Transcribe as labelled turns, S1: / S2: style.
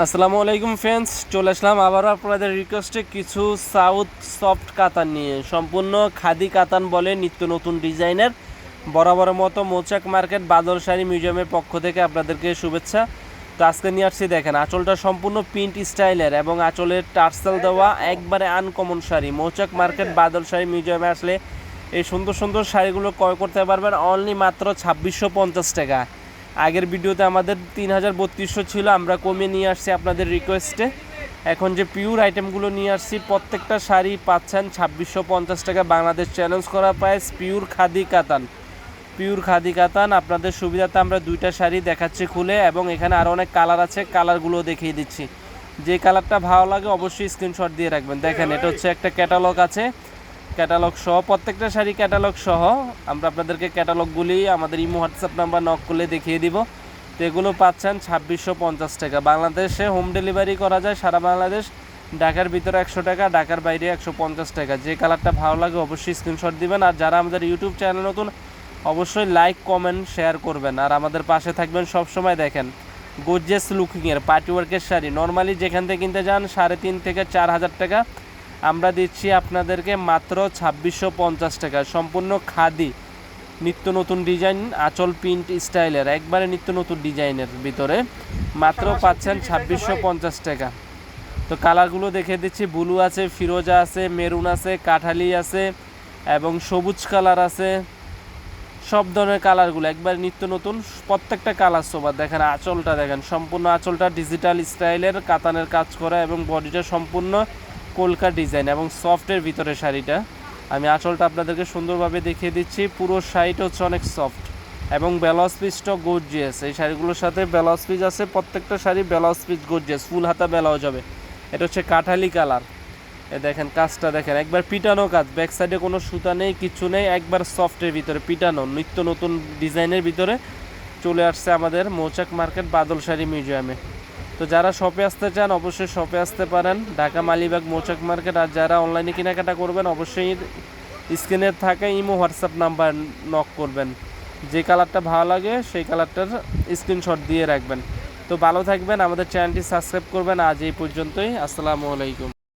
S1: আসসালামু আলাইকুম ফ্রেন্ডস, চলে আসলাম আবারও আপনাদের রিকোয়েস্টে কিছু সাউথ সফট কাতান নিয়ে। সম্পূর্ণ খাদি কাতান বলে, নিত্য নতুন ডিজাইনের। বরাবরের মতো মৌচাক মার্কেট বাদল শাড়ি মিউজিয়ামের পক্ষ থেকে আপনাদেরকে শুভেচ্ছা। তো আজকে নিয়ে আসছি, দেখেন আঁচলটা সম্পূর্ণ প্রিন্ট স্টাইলের এবং আঁচলের টার্সেল দেওয়া একবারে আনকমন শাড়ি। মৌচাক মার্কেট বাদল শাড়ি মিউজিয়ামে আসলে এই সুন্দর সুন্দর শাড়িগুলো ক্রয় করতে পারবেন অনলি মাত্র 2650 টাকা। আগের ভিডিওতে আমাদের 3032 ছিল, আমরা কমিয়ে নিয়ে আসছি আপনাদের রিকোয়েস্টে। এখন যে পিওর আইটেমগুলো নিয়ে আসছি, প্রত্যেকটা শাড়ি পাচ্ছেন 2650 টাকা বাংলাদেশ চ্যালেঞ্জ করা প্রাইস। পিওর খাদি কাতান আপনাদের সুবিধাতে আমরা দুইটা শাড়ি দেখাচ্ছি খুলে, এবং এখানে আরও অনেক কালার আছে, কালারগুলো দেখিয়ে দিচ্ছি। যে কালারটা ভালো লাগে অবশ্যই স্ক্রিনশট দিয়ে রাখবেন। দেখেন এটা হচ্ছে একটা ক্যাটালগ আছে, ক্যাটালগ সহ প্রত্যেকটা শাড়ি ক্যাটালগ সহ আমরা আপনাদেরকে ক্যাটালগগুলি আমাদের ইমো হোয়াটসঅ্যাপ নাম্বার নক করলে দেখিয়ে দিব। তো এগুলো পাচ্ছেন 2650 টাকা। বাংলাদেশে হোম ডেলিভারি করা যায় সারা বাংলাদেশ। ঢাকার ভিতরে 100 টাকা, ঢাকার বাইরে 150 টাকা। যে কালারটা ভালো লাগে অবশ্যই স্ক্রিনশট দিবেন। আর যারা আমাদের ইউটিউব চ্যানেল নতুন, অবশ্যই লাইক কমেন্ট শেয়ার করবেন আর আমাদের পাশে থাকবেন সবসময়। দেখেন গর্জিয়াস লুকিংয়ের পার্টিওয়ার্কের শাড়ি, নর্মালি যেখান থেকে কিনতে যান 3500 থেকে 4000 টাকা, আমরা দিচ্ছি আপনাদেরকে মাত্র 2650 টাকা। সম্পূর্ণ খাদি, নিত্য নতুন ডিজাইন, আঁচল প্রিন্ট স্টাইলের, একবারে নিত্য নতুন ডিজাইনের ভিতরে মাত্র পাচ্ছেন 2650 টাকা। তো কালারগুলো দেখে দিচ্ছি, ব্লু আছে, ফিরোজা আছে, মেরুন আছে, কাঠালি আছে এবং সবুজ কালার আছে। সব ধরনের কালারগুলো একবার নিত্য নতুন, প্রত্যেকটা কালার সোবার। দেখেন আঁচলটা, দেখেন সম্পূর্ণ আঁচলটা ডিজিটাল স্টাইলের কাতানের কাজ করা এবং বডিটা সম্পূর্ণ কলকা ডিজাইন এবং সফটের ভিতরে শাড়িটা। আমি আঁচলটা আপনাদেরকে সুন্দরভাবে দেখিয়ে দিচ্ছি। পুরো শাড়িটা হচ্ছে অনেক সফট এবং ব্লাউজ পিসটাও গর্জিয়াস। এই শাড়িগুলোর সাথে ব্লাউজ পিস আছে, প্রত্যেকটা শাড়ি ব্লাউজ পিস গর্জিয়াস, ফুল হাতা ব্লাউজ হবে। এটা হচ্ছে কাঠালি কালার। এ দেখেন কাজটা, দেখেন একবার পিটানো কাজ, ব্যাক সাইডে কোনো সুতা নেই, কিছু নেই, একবার সফটের ভিতরে পিটানো নিত্য নতুন ডিজাইনের ভিতরে চলে আসছে আমাদের মৌচাক মার্কেট বাদল শাড়ি মিউজিয়ামে। তো যারা শপে আসতে চান অবশ্যই শপে আসতে পারেন, ঢাকা মালিবাগ মৌচাক মার্কেট। আর যারা অনলাইনে কেনাকাটা করবেন অবশ্যই স্ক্রিনে থাকা ইমো হোয়াটসঅ্যাপ নাম্বার নক করবেন। যে কালারটা ভালো লাগে সেই কালারটার স্ক্রিনশট দিয়ে রাখবেন। তো ভালো থাকবেন, আমাদের চ্যানেলটি সাবস্ক্রাইব করবেন। আজ এই পর্যন্তই, আসসালামু আলাইকুম।